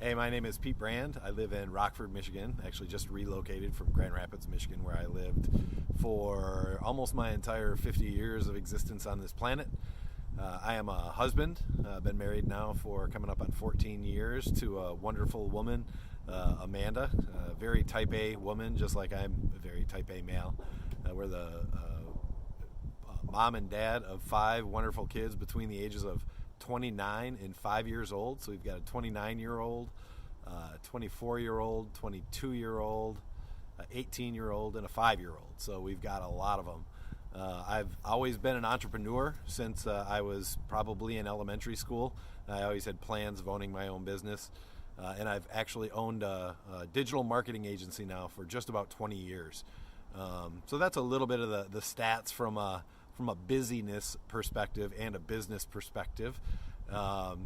Hey, my name is Pete Brand. I live in Rockford, Michigan. Actually, just relocated from Grand Rapids, Michigan, where I lived for almost my entire 50 years of existence on this planet. I am a husband. Been married now for coming up on 14 years to a wonderful woman, Amanda, a very type A woman, just like I'm a very type A male. We're the mom and dad of 5 wonderful kids between the ages of 29 and 5 years old. So we've got a 29-year-old, 24-year-old, 22-year-old, 18-year-old, and a 5-year-old. So we've got a lot of them. I've always been an entrepreneur since I was probably in elementary school. I always had plans of owning my own business. And I've actually owned a digital marketing agency now for just about 20 years. So that's a little bit of the stats from a busyness perspective and a business perspective. So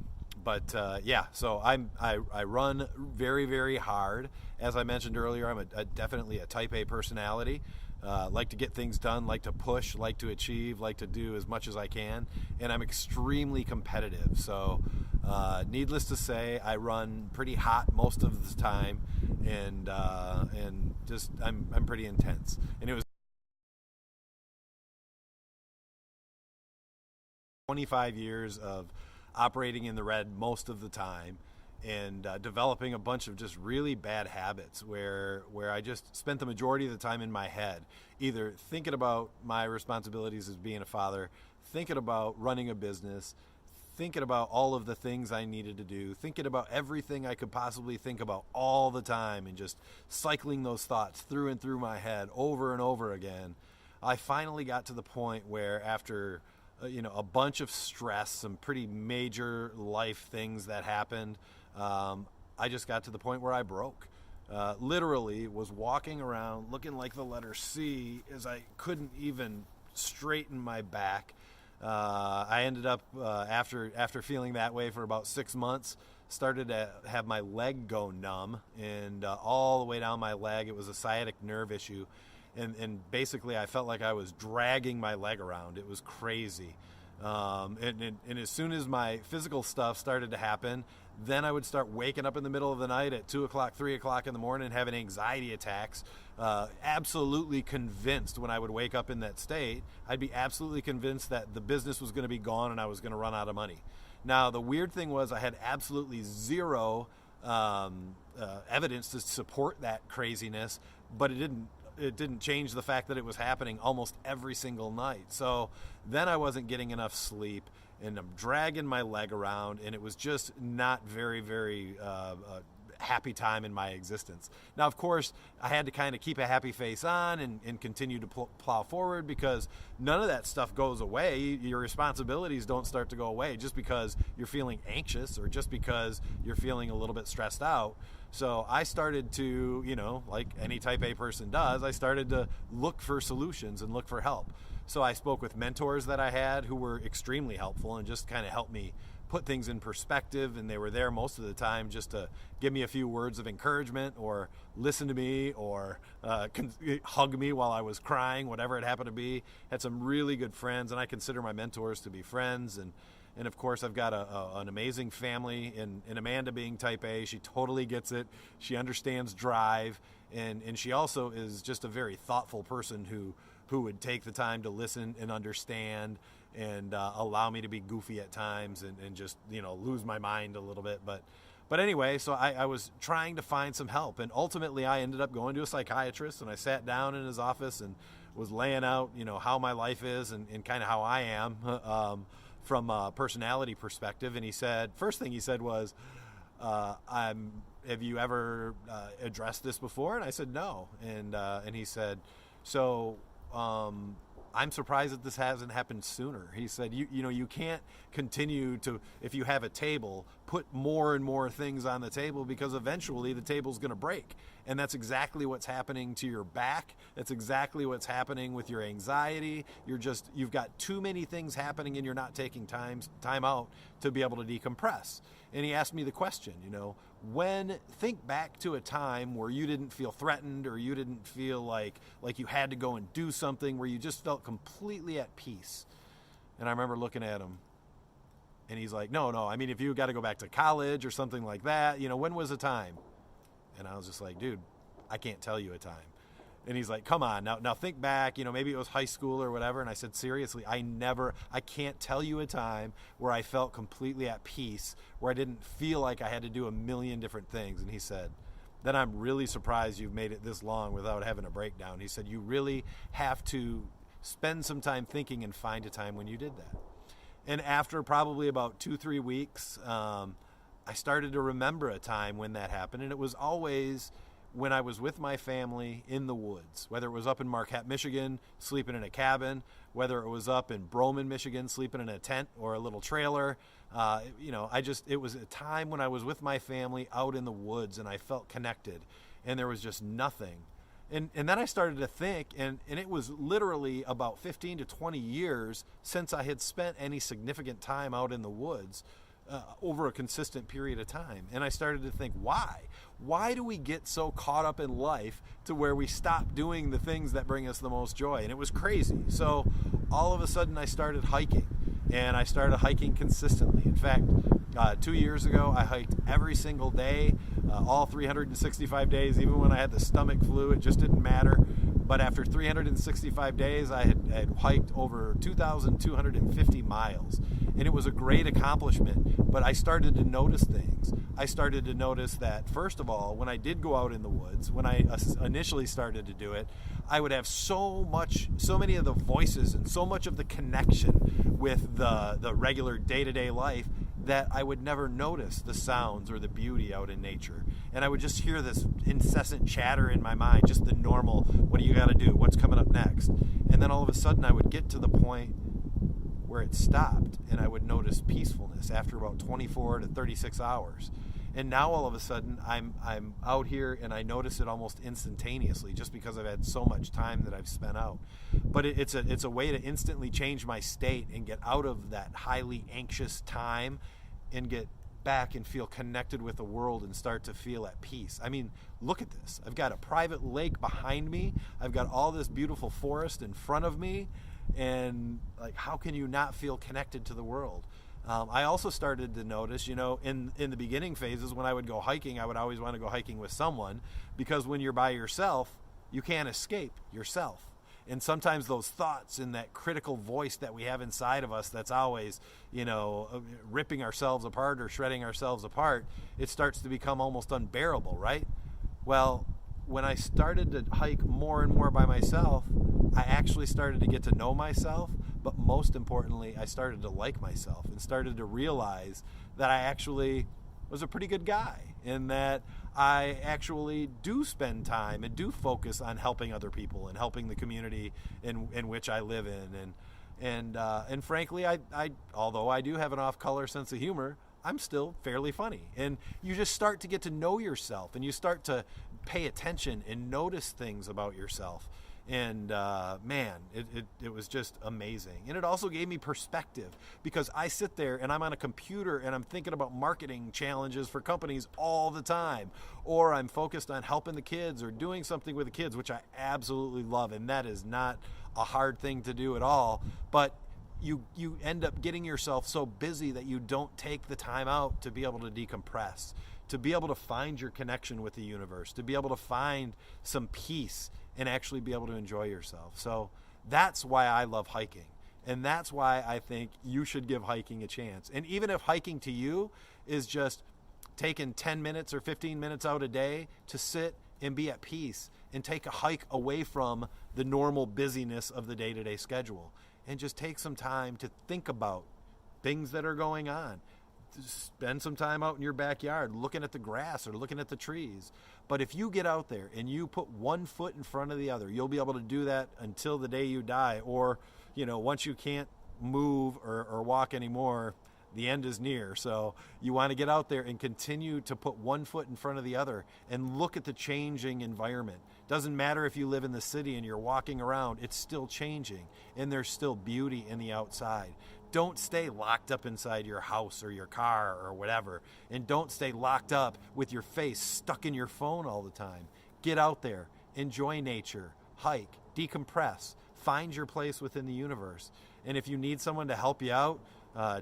I run very, very hard. As I mentioned earlier, I'm definitely a type A personality. Like to get things done, like to push, like to achieve, like to do as much as I can, and I'm extremely competitive. So needless to say, I run pretty hot most of the time, and just I'm pretty intense. And it was 25 years of operating in the red most of the time, and developing a bunch of just really bad habits where I just spent the majority of the time in my head, either thinking about my responsibilities as being a father, thinking about running a business, thinking about all of the things I needed to do, thinking about everything I could possibly think about all the time, and just cycling those thoughts through and through my head over and over again. I finally got to the point where, after a bunch of stress, some pretty major life things that happened, I just got to the point where I broke. Literally was walking around looking like the letter C, as I couldn't even straighten my back. I ended up, after feeling that way for about 6 months, started to have my leg go numb, and all the way down my leg. It was a sciatic nerve issue. And basically I felt like I was dragging my leg around. It was crazy. And as soon as my physical stuff started to happen, then I would start waking up in the middle of the night at 2 o'clock, 3 o'clock in the morning, having anxiety attacks. Absolutely convinced, when I would wake up in that state, I'd be absolutely convinced that the business was going to be gone and I was going to run out of money. Now, the weird thing was, I had absolutely zero evidence to support that craziness, but it didn't change the fact that it was happening almost every single night. So then I wasn't getting enough sleep, and I'm dragging my leg around, and it was just not very, very happy time in my existence. Now, of course, I had to kind of keep a happy face on and continue to plow forward, because none of that stuff goes away. Your responsibilities don't start to go away just because you're feeling anxious or just because you're feeling a little bit stressed out. So I started to, like any type A person does, I started to look for solutions and look for help. So I spoke with mentors that I had who were extremely helpful and just kind of helped me put things in perspective, and they were there most of the time just to give me a few words of encouragement, or listen to me, or hug me while I was crying, whatever it happened to be. Had some really good friends, and I consider my mentors to be friends. And of course, I've got an amazing family, and Amanda, being type A, she totally gets it. She understands drive, and she also is just a very thoughtful person who would take the time to listen and understand, and allow me to be goofy at times, and just lose my mind a little bit. But anyway, so I was trying to find some help, and ultimately I ended up going to a psychiatrist, and I sat down in his office and was laying out how my life is, and kind of how I am. From a personality perspective. And first thing he said was, have you ever addressed this before? And I said, no. And he said, so I'm surprised that this hasn't happened sooner. He said, you can't continue to, if you have a table, put more and more things on the table, because eventually the table's going to break. And that's exactly what's happening to your back. That's exactly what's happening with your anxiety. You've got too many things happening, and you're not taking time out to be able to decompress. And he asked me the question, think back to a time where you didn't feel threatened, or you didn't feel like you had to go and do something, where you just felt completely at peace. And I remember looking at him, And he's like, no, I mean, if you got to go back to college or something like that, when was the time? And I was just like, dude, I can't tell you a time. And he's like, come on, now think back, maybe it was high school or whatever. And I said, seriously, I can't tell you a time where I felt completely at peace, where I didn't feel like I had to do a million different things. And he said, then I'm really surprised you've made it this long without having a breakdown. He said, you really have to spend some time thinking and find a time when you did that. And after probably about 2-3 weeks, I started to remember a time when that happened. And it was always when I was with my family in the woods, whether it was up in Marquette, Michigan, sleeping in a cabin, whether it was up in Broman, Michigan, sleeping in a tent or a little trailer. It was a time when I was with my family out in the woods and I felt connected and there was just nothing. And then I started to think, and it was literally about 15 to 20 years since I had spent any significant time out in the woods over a consistent period of time. And I started to think, why? Why do we get so caught up in life to where we stop doing the things that bring us the most joy? And it was crazy. So all of a sudden I started hiking, and I started hiking consistently. In fact, 2 years ago, I hiked every single day, all 365 days, even when I had the stomach flu, it just didn't matter. But after 365 days, I had hiked over 2,250 miles. And it was a great accomplishment, but I started to notice things. I started to notice that, first of all, when I did go out in the woods, when I initially started to do it, I would have so many of the voices and so much of the connection with the regular day-to-day life that I would never notice the sounds or the beauty out in nature. And I would just hear this incessant chatter in my mind, just the normal, what do you got to do? What's coming up next? And then all of a sudden I would get to the point where it stopped and I would notice peacefulness after about 24 to 36 hours. And now all of a sudden I'm out here and I notice it almost instantaneously just because I've had so much time that I've spent out. But it's a way to instantly change my state and get out of that highly anxious time and get back and feel connected with the world and start to feel at peace. I mean, look at this. I've got a private lake behind me. I've got all this beautiful forest in front of me. And like, how can you not feel connected to the world? I also started to notice, in the beginning phases when I would go hiking, I would always want to go hiking with someone, because when you're by yourself, you can't escape yourself. And sometimes those thoughts and that critical voice that we have inside of us that's always, ripping ourselves apart or shredding ourselves apart, it starts to become almost unbearable, right? Well, when I started to hike more and more by myself, I actually started to get to know myself, but most importantly, I started to like myself and started to realize that I actually was a pretty good guy and that I actually do spend time and do focus on helping other people and helping the community in which I live in. And frankly, I although I do have an off-color sense of humor, I'm still fairly funny. And you just start to get to know yourself and you start to pay attention and notice things about yourself. And it was just amazing. And it also gave me perspective, because I sit there and I'm on a computer and I'm thinking about marketing challenges for companies all the time, or I'm focused on helping the kids or doing something with the kids, which I absolutely love, and that is not a hard thing to do at all. But you end up getting yourself so busy that you don't take the time out to be able to decompress, to be able to find your connection with the universe, to be able to find some peace and actually be able to enjoy yourself. So that's why I love hiking. And that's why I think you should give hiking a chance. And even if hiking to you is just taking 10 minutes or 15 minutes out a day to sit and be at peace and take a hike away from the normal busyness of the day-to-day schedule and just take some time to think about things that are going on. Spend some time out in your backyard looking at the grass or looking at the trees. But if you get out there and you put one foot in front of the other, you'll be able to do that until the day you die. Or, once you can't move or walk anymore, the end is near. So you want to get out there and continue to put one foot in front of the other and look at the changing environment. Doesn't matter if you live in the city and you're walking around, it's still changing and there's still beauty in the outside. Don't stay locked up inside your house or your car or whatever. And don't stay locked up with your face stuck in your phone all the time. Get out there, enjoy nature, hike, decompress, find your place within the universe. And if you need someone to help you out,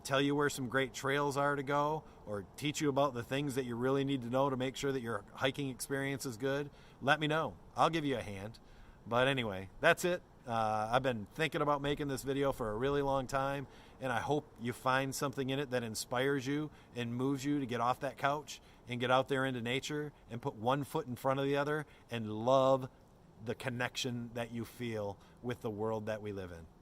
tell you where some great trails are to go, or teach you about the things that you really need to know to make sure that your hiking experience is good, let me know. I'll give you a hand. But anyway, that's it. I've been thinking about making this video for a really long time, and I hope you find something in it that inspires you and moves you to get off that couch and get out there into nature and put one foot in front of the other and love the connection that you feel with the world that we live in.